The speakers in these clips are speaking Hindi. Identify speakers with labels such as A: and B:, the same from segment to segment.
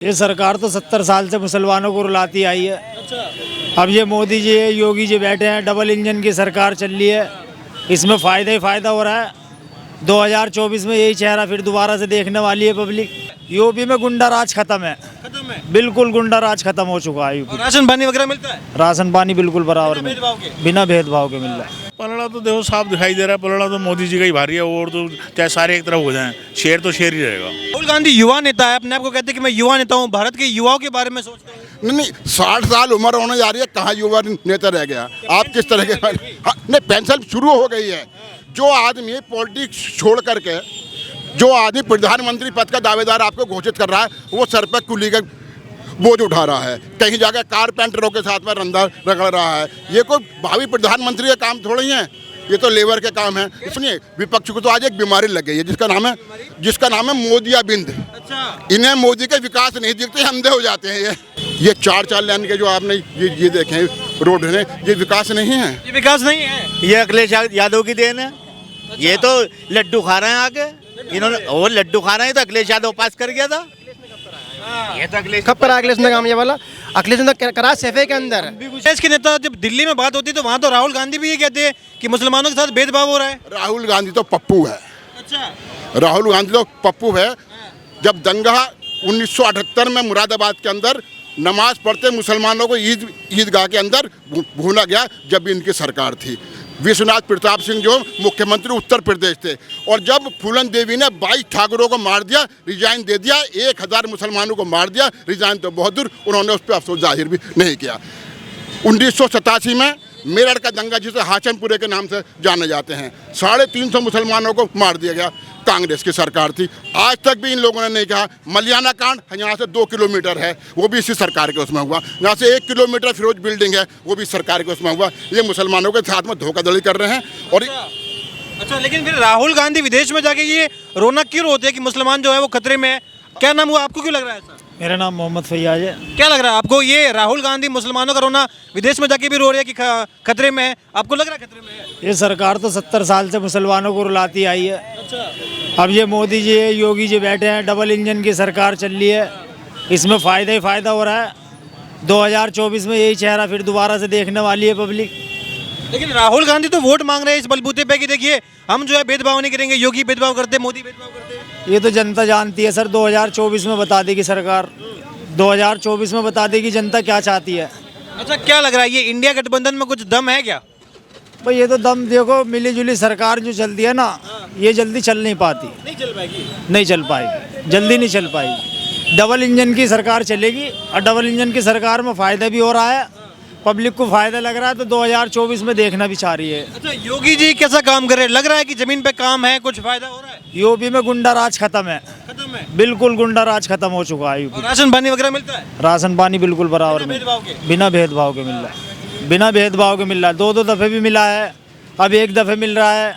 A: ये सरकार तो 70 साल से मुसलमानों को रुलाती आई है। अब ये मोदी जी योगी जी बैठे हैं, डबल इंजन की सरकार चल रही है, इसमें फ़ायदा ही फ़ायदा हो रहा है। 2024 में यही चेहरा फिर दोबारा से देखने वाली है पब्लिक। यूपी में गुंडा राज खत्म है, बिल्कुल गुंडा राज खत्म हो चुका है यूपी।
B: राशन पानी वगैरह मिलता है?
A: राशन पानी बिल्कुल बराबर में, बिना भेदभाव के मिल रहा है।
C: पलड़ा तो देखो साफ दिखाई दे रहा है, पलड़ा तो मोदी जी का ही भारी है। और तो चाहे सारे एक तरफ हो जाएं, शेर तो शेर ही रहेगा।
B: राहुल गांधी युवा नेता है, अपने आप को कहते हैं कि मैं युवा नेता हूँ, भारत के युवाओं के बारे में सोचता हूँ।
D: नहीं 60 साल उम्र होने जा रही है, कहाँ युवा नेता रह गया? आप किस तरह के नहीं, पेंशन शुरू हो गई है। जो आदमी पॉलिटिक्स छोड़ करके जो आदमी प्रधानमंत्री पद का दावेदार आपको घोषित कर रहा है, वो सर पर कुली का बोझ उठा रहा है, कहीं जाकर कारपेंटरों के साथ में रंधा रगड़ रहा है। ये कोई भावी प्रधानमंत्री का काम थोड़ी है, ये तो लेबर के काम है। सुनिए, विपक्ष को तो आज एक बीमारी लग गई है जिसका नाम है मोदियाबिंद। इन्हें मोदी के विकास नहीं दिखते, अंधे हो जाते हैं। ये 4 लेन के जो आपने ये देखे रोड है, ये विकास नहीं है।
B: ये विकास नहीं है,
E: ये अखिलेश यादव की देन है। ये तो लड्डू खा रहे हैं आके, इन्होंने वो लड्डू खा रहे हैं तो अखिलेश यादव पास कर गया था। ये तो अखिलेश
F: कब करा अखिलेश ने काम? ये वाला अखिलेश ने करा सफे के अंदर।
B: देश के नेता जब दिल्ली में बात होती है तो वहाँ तो राहुल गांधी भी ये कहते हैं कि मुसलमानों के साथ भेदभाव हो रहा है।
D: राहुल गांधी तो पप्पू है।
B: अच्छा,
D: राहुल गांधी तो पप्पू है। जब दंगा 1978 में मुरादाबाद के अंदर नमाज पढ़ते मुसलमानों को ईदगाह के अंदर भूना गया, जब भी इनकी सरकार थी। विश्वनाथ प्रताप सिंह जो मुख्यमंत्री उत्तर प्रदेश थे, और जब फूलन देवी ने 22 ठाकुरों को मार दिया, रिजाइन दे दिया, 1000 मुसलमानों को मार दिया, रिजाइन तो बहुत दूर, उन्होंने उस पर अफसोस जाहिर भी नहीं किया। 1987 में मेरठ का दंगा, जिसे हाशनपुरे के नाम से जाने जाते हैं, 350 मुसलमानों को मार दिया गया, कांग्रेस की सरकार थी। आज तक भी इन लोगों ने नहीं कहा। मलियाना कांड यहाँ से 2 किलोमीटर है, वो भी इसी सरकार के उसमें हुआ। यहाँ से 1 किलोमीटर फिरोज बिल्डिंग है, वो भी सरकार के उसमें हुआ। ये मुसलमानों के साथ में धोखाधड़ी कर रहे हैं। और
B: अच्छा, लेकिन फिर राहुल गांधी विदेश में जाके ये रोना क्यों होते हैं कि मुसलमान जो है वो खतरे में है? क्या नाम हुआ, आपको क्यों लग रहा है ऐसा?
A: मेरा नाम मोहम्मद फैयाज है।
B: क्या लग रहा है आपको, ये राहुल गांधी मुसलमानों का रोना विदेश में जाके भी रो रहे हैं कि खतरे में है? आपको लग रहा है खतरे में है?
A: ये सरकार तो 70 साल से मुसलमानों को रुलाती आई है। अब ये मोदी जी योगी जी बैठे हैं, डबल इंजन की सरकार चल रही है, इसमें फ़ायदा ही फ़ायदा हो रहा है। 2024 में यही चेहरा फिर दोबारा से देखने वाली है पब्लिक।
B: लेकिन राहुल गांधी तो वोट मांग रहे हैं इस बलबूते पे कि देखिए हम जो है भेदभाव नहीं करेंगे, योगी भेदभाव करते, मोदी भेदभाव करते हैं।
A: ये तो जनता जानती है सर, 2024 में बता देगी सरकार, 2024 में बता देगी जनता क्या चाहती है।
B: अच्छा, क्या लग रहा है ये इंडिया गठबंधन में कुछ दम है क्या?
A: भाई ये तो दम देखो, मिली जुली सरकार जो चलती है ना, ये जल्दी चल नहीं पाती,
B: नहीं चल पाएगी,
A: नहीं चल पाएगी, जल्दी नहीं चल पाएगी। डबल इंजन की सरकार चलेगी, और डबल इंजन की सरकार में फ़ायदा भी हो रहा है, पब्लिक को फ़ायदा लग रहा है, तो 2024 में देखना भी चाह रही है।
B: अच्छा, योगी जी कैसा काम कर रहे हैं? लग रहा है कि जमीन पे काम है, कुछ फायदा हो रहा है?
A: यूपी में गुंडा राज खत्म है, बिल्कुल गुंडा राज खत्म हो चुका है यूपी।
B: राशन पानी वगैरह मिलता है?
A: राशन पानी बिल्कुल बराबर में, बिना भेदभाव के मिल रहा है, बिना भेदभाव के मिल रहा है। 2 दफ़े भी मिला है, अब 1 दफ़े मिल रहा है,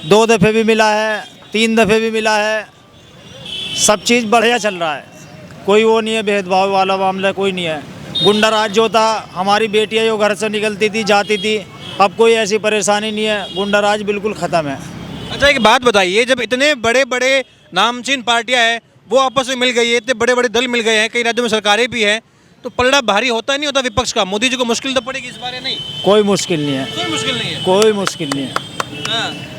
A: 2 दफ़े भी मिला है, 3 दफ़े भी मिला है। सब चीज़ बढ़िया चल रहा है, कोई वो नहीं है, भेदभाव वाला मामला कोई नहीं है। गुंडा राज जो था, हमारी बेटियां जो घर से निकलती थी जाती थी, अब कोई ऐसी परेशानी नहीं है, गुंडा राज बिल्कुल ख़त्म है।
B: अच्छा, एक बात बताइए, जब इतने बड़े बड़े नामचीन पार्टियां हैं वो आपस में मिल गई है, इतने बड़े बड़े दल मिल गए हैं, कई राज्यों में सरकारें भी हैं, तो पलड़ा भारी होता नहीं होता विपक्ष का? मोदी जी को मुश्किल तो पड़ेगी इस बार? नहीं,
A: कोई मुश्किल नहीं है,
B: कोई मुश्किल नहीं है,
A: कोई मुश्किल नहीं है,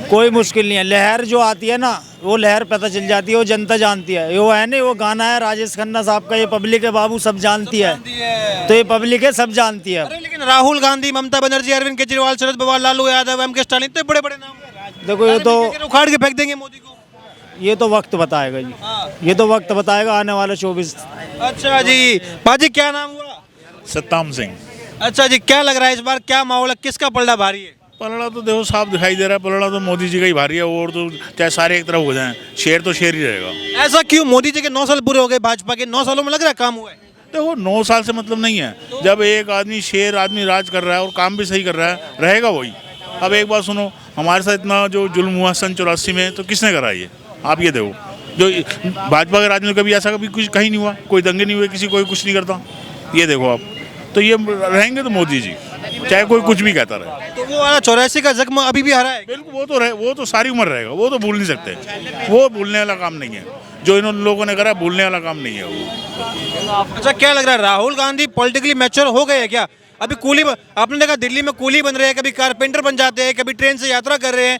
A: कोई मुश्किल नहीं है। लहर जो आती है ना, वो लहर पता चल जाती है, वो जनता जानती है। वो है नहीं, वो गाना है राजेश खन्ना साहब का, ये पब्लिक है बाबू सब जानती है, तो ये पब्लिक है सब जानती है।
B: अरे लेकिन राहुल गांधी, ममता बनर्जी, अरविंद केजरीवाल, शरद पवार, लालू यादव, एम के स्टालिन, इतने बड़े बड़े नाम,
A: देखो ये तो
B: उखाड़ के फेंक देंगे मोदी को।
A: ये तो वक्त बताएगा जी, ये तो वक्त बताएगा आने वाला 24।
B: अच्छा जी, पाजी क्या नाम हुआ?
C: सत्ताम सिंह।
B: अच्छा जी, क्या लग रहा है इस बार, क्या माहौल है, किसका पलड़ा भारी है?
C: पलड़ा तो देखो साफ दिखाई दे रहा है, पलड़ा तो मोदी जी का ही भारी है। और तो चाहे सारे एक तरफ हो जाएं, शेर तो शेर ही रहेगा।
B: ऐसा क्यों? मोदी जी के 9 साल पूरे हो गए, भाजपा के 9 सालों में लग रहा है काम हुआ है?
C: देखो 9 साल से मतलब नहीं है, जब एक आदमी शेर आदमी राज कर रहा है और काम भी सही कर रहा है, रहेगा वही। अब एक बात सुनो, हमारे साथ इतना जो जुल्म हुआ सन 84 में, तो किसने करा ये? आप ये देखो, जो भाजपा के राज में कभी ऐसा कभी कुछ कहीं नहीं हुआ, कोई दंगे नहीं हुए, किसी कोई कुछ नहीं करता। ये देखो आप, तो ये रहेंगे तो मोदी जी। चाहे कोई कुछ भी कहता रहे।
B: तो वो वाला 84 का जख्म अभी भी हरा है।
C: बिल्कुल वो तो सारी उम्र रहेगा, वो तो भूल नहीं सकते, वो भूलने वाला काम नहीं है। जो इन लोगों ने करा भूलने वाला काम नहीं है वो।
B: अच्छा, क्या लग रहा है राहुल गांधी पॉलिटिकली मैच्योर हो गए हैं क्या? अभी आपने देखा दिल्ली में कूली बन रहे हैं, कभी कारपेंटर बन जाते हैं, कभी ट्रेन से यात्रा कर रहे हैं,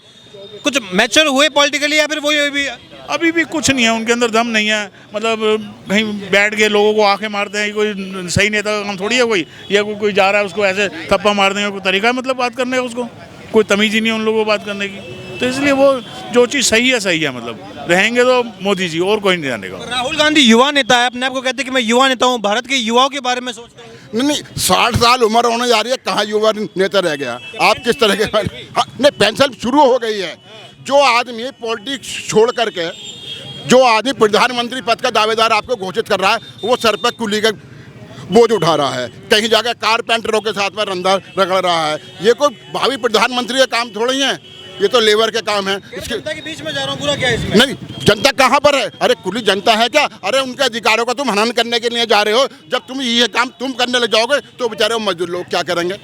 B: कुछ मैच्योर हुए पॉलिटिकली या फिर वही भी?
C: अभी भी कुछ नहीं है, उनके अंदर दम नहीं है। मतलब कहीं बैठ के लोगों को आंखें मारते हैं, कोई सही नेता का काम थोड़ी है कोई, या कोई जा रहा है उसको ऐसे थप्पा मार देंगे, कोई तरीका है मतलब बात करने का, उसको कोई तमीज़ ही नहीं है उन लोगों को बात करने की। तो इसलिए वो जो चीज़ सही है मतलब रहेंगे तो मोदी जी, और कोई नहीं जानेगा।
B: राहुल गांधी युवा नेता है, अपने आप को कहते हैं कि मैं युवा नेता हूँ, भारत के युवाओं के बारे में सोचता हूँ।
D: नहीं 60 साल उम्र होने जा रही है, कहाँ युवा नेता रह गया? आप किस तरह के हाँ, नहीं पेंशन शुरू हो गई है। जो आदमी पॉलिटिक्स छोड़ करके, जो आदमी प्रधानमंत्री पद का दावेदार आपको घोषित कर रहा है, वो सर पर कुली का बोझ उठा रहा है, कहीं जाकर कारपेंटरों के साथ में रंधा रगड़ रहा है। ये कोई भावी प्रधानमंत्री का काम थोड़ी है, ये तो लेबर के काम है। इसके
B: जनता के बीच में जा रहा हूँ, पूरा क्या है इसमें?
D: नहीं, जनता कहाँ पर है? अरे कुली जनता है क्या? अरे उनके अधिकारों का तुम हनन करने के लिए जा रहे हो। जब तुम ये काम तुम करने लग जाओगे तो बेचारे मजदूर लोग क्या करेंगे?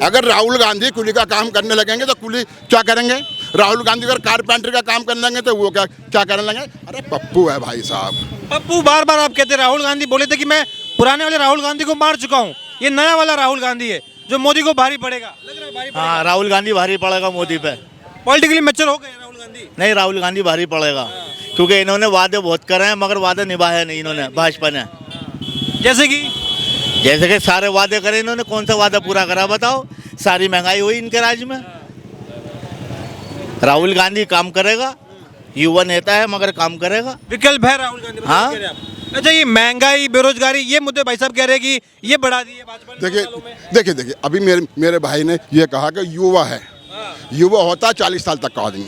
D: अगर राहुल गांधी कुली का काम करने लगेंगे तो कुली क्या करेंगे? राहुल गांधी अगर कारपेंटर का काम करने लगेंगे तो वो क्या करने लगेंगे? अरे पप्पू है भाई साहब।
B: पप्पू बार बार आप कहते हैं। राहुल गांधी बोले थे कि मैं पुराने वाले राहुल गांधी को मार चुका हूँ, ये नया वाला राहुल गांधी है जो मोदी को भारी पड़ेगा। लग रहा है भारी पड़ेगा।
E: हाँ, राहुल गांधी भारी पड़ेगा मोदी पे।
B: पॉलिटिकली मैच्योर हो गए राहुल गांधी?
E: नहीं, राहुल गांधी भारी पड़ेगा, क्योंकि इन्होंने वादे बहुत करे हैं मगर वादे निभाए नहीं इन्होंने, भाजपा ने।
B: जैसे कि
E: सारे वादे करे इन्होंने, कौन सा वादा पूरा करा बताओ? सारी महंगाई हुई इनके राज्य में। राहुल गांधी काम करेगा, युवा नेता है मगर काम करेगा।
B: विकल्प है राहुल गांधी?
E: हाँ।
B: कह रहे हैं आप। अच्छा, ये महंगाई बेरोजगारी ये मुद्दे भाई साहब कह रहे हैं कि ये बढ़ा दी है भाजपा ने।
D: देखिए अभी मेरे भाई ने ये कहा कि युवा है, युवा होता है 40 साल तक का आदमी,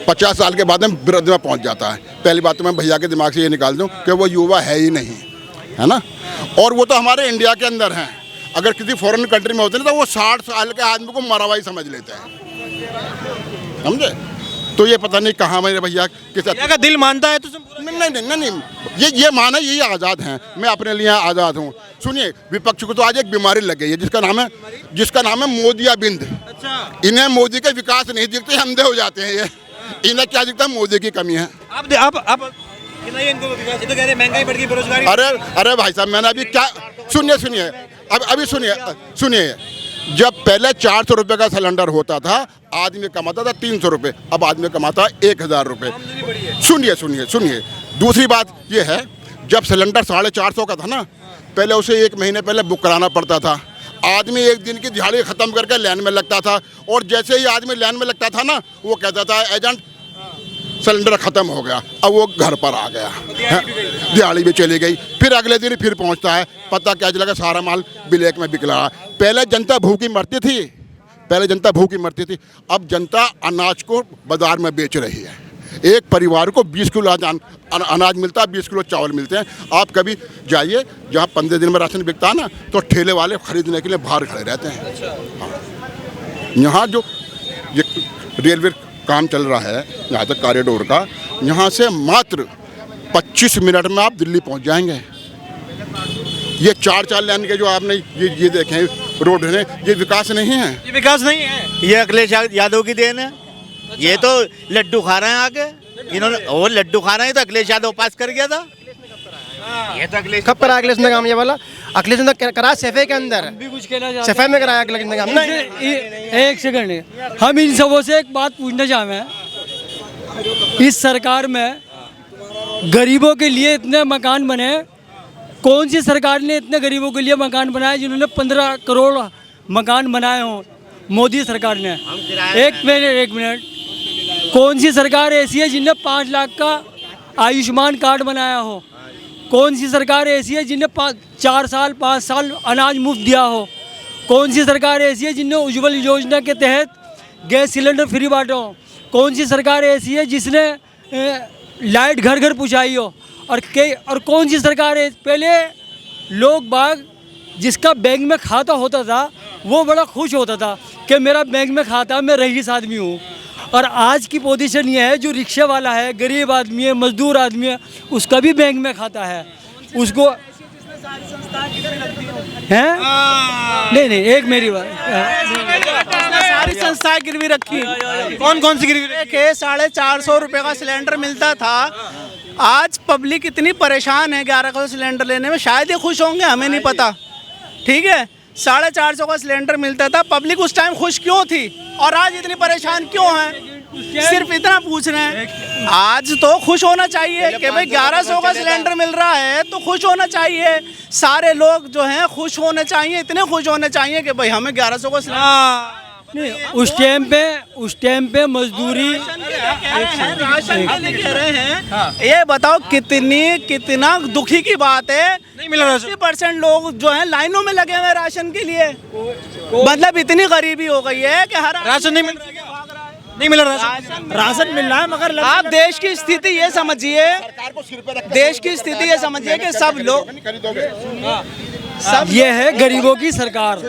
D: 50 साल के बाद में वृद्ध में पहुंच जाता है। पहली बात तो मैं भैया के दिमाग से ये निकाल दूं कि वो युवा है ही नहीं, है ना। और वो तो हमारे इंडिया के अंदर हैं। अगर किसी फॉरेन कंट्री में होते ना तो वो 60 साल के आदमी को मरवाई समझ लेते हैं, समझे। तो ये पता नहीं कहाँ मेरे भैया
B: का दिल मानता है तो
D: नहीं, ये माना, यही आज़ाद हैं। मैं अपने लिए आज़ाद हूँ। सुनिए, विपक्ष को तो आज एक बीमारी लग गई है जिसका नाम है मोदियाबिंद।
B: अच्छा।
D: इन्हें मोदी के विकास नहीं दिखते, अंधे हो जाते हैं। ये इन्हें क्या दिखता है? मोदी की कमी है।
B: आप इनको विकास, ये तो कह रहे हैं महंगाई बढ़ गई, बेरोजगारी।
D: अरे भाई साहब, मैंने अभी क्या सुनिए अभी सुनिए। जब पहले 400 रुपये का सिलेंडर होता था, आदमी कमाता था 300 रुपये, अब आदमी कमाता है 1000 रुपये। सुनिए। दूसरी बात ये है, जब सिलेंडर 450 का था ना, पहले उसे 1 महीने पहले बुक कराना पड़ता था। आदमी 1 दिन की दिहाड़ी ख़त्म करके लाइन में लगता था, और जैसे ही आदमी लाइन में लगता था ना, वो कहता था एजेंट सिलेंडर ख़त्म हो गया। अब वो घर पर आ गया, दिहाड़ी भी चली गई। फिर अगले दिन फिर पहुंचता है, पता क्या चला सारा माल ब्लैक में बिक रहा। पहले जनता भूखी मरती थी, अब जनता अनाज को बाजार में बेच रही है। एक परिवार को 20 किलो अनाज मिलता है, 20 किलो चावल मिलते हैं। आप कभी जाइए जहाँ 15 दिन में राशन बिकता है ना, तो ठेले वाले खरीदने के लिए बाहर खड़े रहते हैं। हाँ। यहाँ जो ये रेलवे काम चल रहा है, यहाँ तक कॉरिडोर का, यहाँ से मात्र 25 मिनट में आप दिल्ली पहुँच जाएंगे। ये 4 लाइन के जो आपने ये देखे रोड है, ये विकास नहीं है।
B: ये विकास नहीं है,
E: ये अखिलेश यादव की देन है। ये तो लड्डू खा रहे हैं आगे इन्होंने, और लड्डू खा रहे हैं तो अखिलेश यादव पास कर गया था। ये तो अखिलेश
F: कब करा अखिलेश ने काम? ये वाला अखिलेश ने करा सफाई के अंदर, सफाई में कराया अखिलेश ने काम।
G: एक सेकंड, हम इन सबों से एक बात पूछना चाहें। इस सरकार में गरीबों के लिए इतने मकान बने, कौन सी सरकार ने इतने गरीबों के लिए मकान बनाए जिन्होंने 15 करोड़ मकान बनाए हों? मोदी सरकार ने। एक मिनट, कौन सी सरकार ऐसी है जिनने 5 लाख का आयुष्मान कार्ड बनाया हो? कौन सी सरकार ऐसी है जिनने 4 साल 5 साल अनाज मुफ्त दिया हो? कौन सी सरकार ऐसी है जिनने उज्ज्वल योजना के तहत गैस सिलेंडर फ्री बांटा हो? कौन सी सरकार ऐसी है जिसने लाइट घर घर पहुँचाई हो? और कौन सी सरकार है? पहले लोग बाग जिसका बैंक में खाता होता था वो बड़ा खुश होता था कि मेरा बैंक में खाता, मैं रईस आदमी हूँ। और आज की पोजीशन ये है, जो रिक्शे वाला है, गरीब आदमी है, मजदूर आदमी है, उसका भी बैंक में खाता है। उसको हैं? नहीं नहीं, एक मेरी बात।
H: सारी संस्थाएं गिरवी रखी।
B: कौन कौन सी गिरवी?
H: के 450 रुपए का सिलेंडर मिलता था। आज पब्लिक इतनी परेशान है 11 का सिलेंडर लेने में, शायद ये खुश होंगे, हमें नहीं पता। ठीक है, 450 का सिलेंडर मिलता था, पब्लिक उस टाइम खुश क्यों थी और आज इतनी परेशान क्यों है? सिर्फ इतना पूछ रहे हैं। आज तो खुश होना चाहिए कि भाई 1100 का सिलेंडर मिल रहा है तो खुश होना चाहिए। सारे लोग जो हैं खुश होने चाहिए, इतने खुश होने चाहिए कि भाई हमें 1100 का सिलेंडर।
G: नहीं, उस टाइम पे मजदूरी
H: राशन के लिए कह रहे हैं। ये बताओ कितना दुखी की बात है।
B: नहीं मिला राशन।
H: 50% लोग जो हैं लाइनों में लगे हुए हैं राशन के लिए। मतलब इतनी गरीबी हो गई है कि हर
B: राशन नहीं मिल रहा, नहीं मिला राशन।
F: राशन मिल रहा है मगर
H: आप देश की स्थिति ये समझिए, देश की स्थिति ये समझिए कि सब लोग
G: ये है गरीबों की सरकार।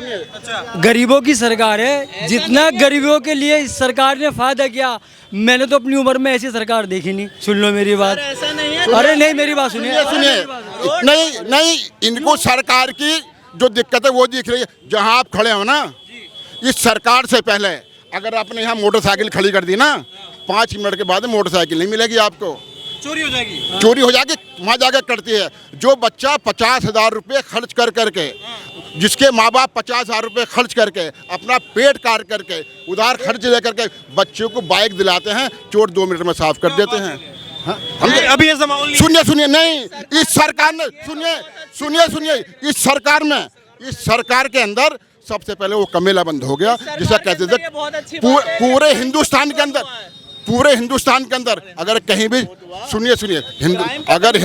G: गरीबों की सरकार है। जितना गरीबों के लिए इस सरकार ने फायदा किया, मैंने तो अपनी उम्र में ऐसी सरकार देखी नहीं। सुन लो मेरी बात।
H: ऐसा नहीं है।
G: अरे नहीं, मेरी बात सुनिए।
D: नहीं, इनको सरकार की जो दिक्कत है वो दिख रही है। जहाँ आप खड़े हो ना, इस सरकार से पहले अगर आपने यहाँ मोटरसाइकिल खड़ी कर दी ना, 5 मिनट के बाद मोटरसाइकिल नहीं मिलेगी आपको,
B: चोरी हो जाएगी।
D: चोरी हो जाएगी, वहाँ जाकर करती है। जो बच्चा 50,000 रुपये खर्च कर करके, जिसके माँ बाप 50,000 रुपये खर्च करके अपना पेट काट करके उधार खर्च ले करके बच्चों को बाइक दिलाते हैं, चोर 2 मिनट में साफ कर देते हैं।
B: अभी ऐसा माहौल नहीं।
D: सुनिए, नहीं, इस सरकार ने सुनिए, इस सरकार के अंदर सबसे पहले वो कमेला बंद हो गया, जिसे कहते थे पूरे हिंदुस्तान के अंदर अगर कहीं भी सुनिए अगर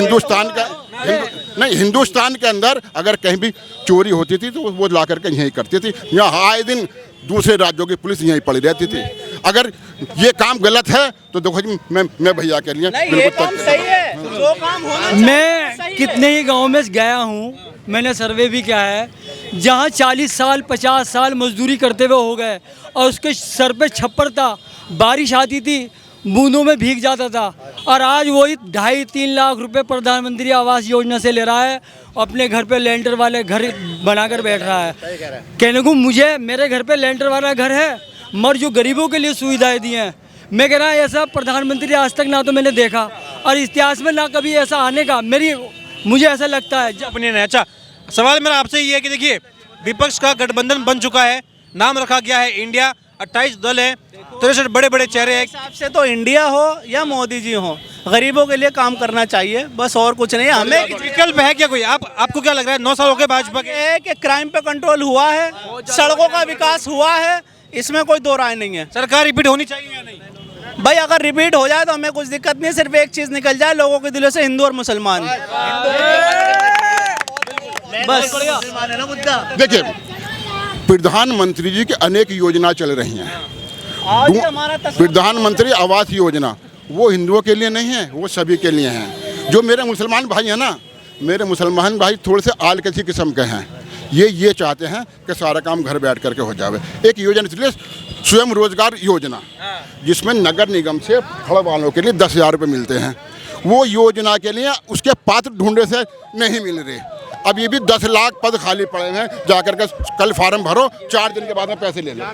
D: हिंदुस्तान के अंदर अगर कहीं भी चोरी होती थी तो वो ला करके यहीं करती थी। यहाँ आए दिन दूसरे राज्यों की पुलिस यहीं पड़ी रहती थी। अगर ये काम गलत है तो देखो जी, मैं भैया के लिए बिल्कुल
H: सही है। जो काम होना
G: मैं कितने ही गाँव में गया हूँ, मैंने सर्वे भी किया है, जहाँ 40 साल 50 साल मजदूरी करते हुए हो गए और उसके सर पे छप्पर था, बारिश आती थी, बूंदों में भीग जाता था, और आज वही 2.5-3 लाख रुपए प्रधानमंत्री आवास योजना से ले रहा है, अपने घर पे लेंटर वाले घर बनाकर बैठ रहा है। कहने को मुझे मेरे घर पे लेंटर वाला घर है, मगर जो गरीबों के लिए सुविधाएं दी हैं, मैं कह रहा हूँ ऐसा प्रधानमंत्री आज तक ना तो मैंने देखा और इतिहास में ना कभी ऐसा आने का मुझे ऐसा लगता है।
B: ओपिनियन है। अच्छा, सवाल मेरा आपसे ये है कि देखिए, विपक्ष का गठबंधन बन चुका है, नाम रखा गया है इंडिया, 28 दल है, 63 बड़े बड़े चेहरे हैं।
H: हिसाब से तो इंडिया हो या मोदी जी हो, गरीबों के लिए काम करना चाहिए, बस और कुछ नहीं। हमें
B: विकल्प है क्या कोई? आपको क्या लग रहा है? 9 साल हो गए भाजपा के।
H: है कि क्राइम पे कंट्रोल हुआ है, सड़कों का विकास हुआ है, इसमें कोई दो राय नहीं है।
B: सरकार रिपीट होनी चाहिए या नहीं?
H: भाई अगर रिपीट हो जाए तो हमें कुछ दिक्कत नहीं है, सिर्फ एक चीज निकल जाए लोगों के दिलों से, हिंदू और मुसलमान। बस
D: देखिए, प्रधानमंत्री जी की अनेक योजना चल रही हैं। प्रधानमंत्री आवास योजना वो हिंदुओं के लिए नहीं है, वो सभी के लिए है। जो मेरे मुसलमान भाई हैं ना, मेरे मुसलमान भाई थोड़े से आलकसी किस्म के हैं, ये चाहते हैं कि सारा काम घर बैठ करके हो जाए। एक योजना इसलिए स्वयं रोजगार योजना, जिसमें नगर निगम से फड़ वालों के लिए 10,000 रुपये मिलते हैं, वो योजना के लिए उसके पात्र ढूंढने से नहीं मिल रहे। अब ये भी 10 लाख पद खाली पड़े हैं, जाकर के कल फार्म भरो, 4 दिन के बाद में पैसे ले लो।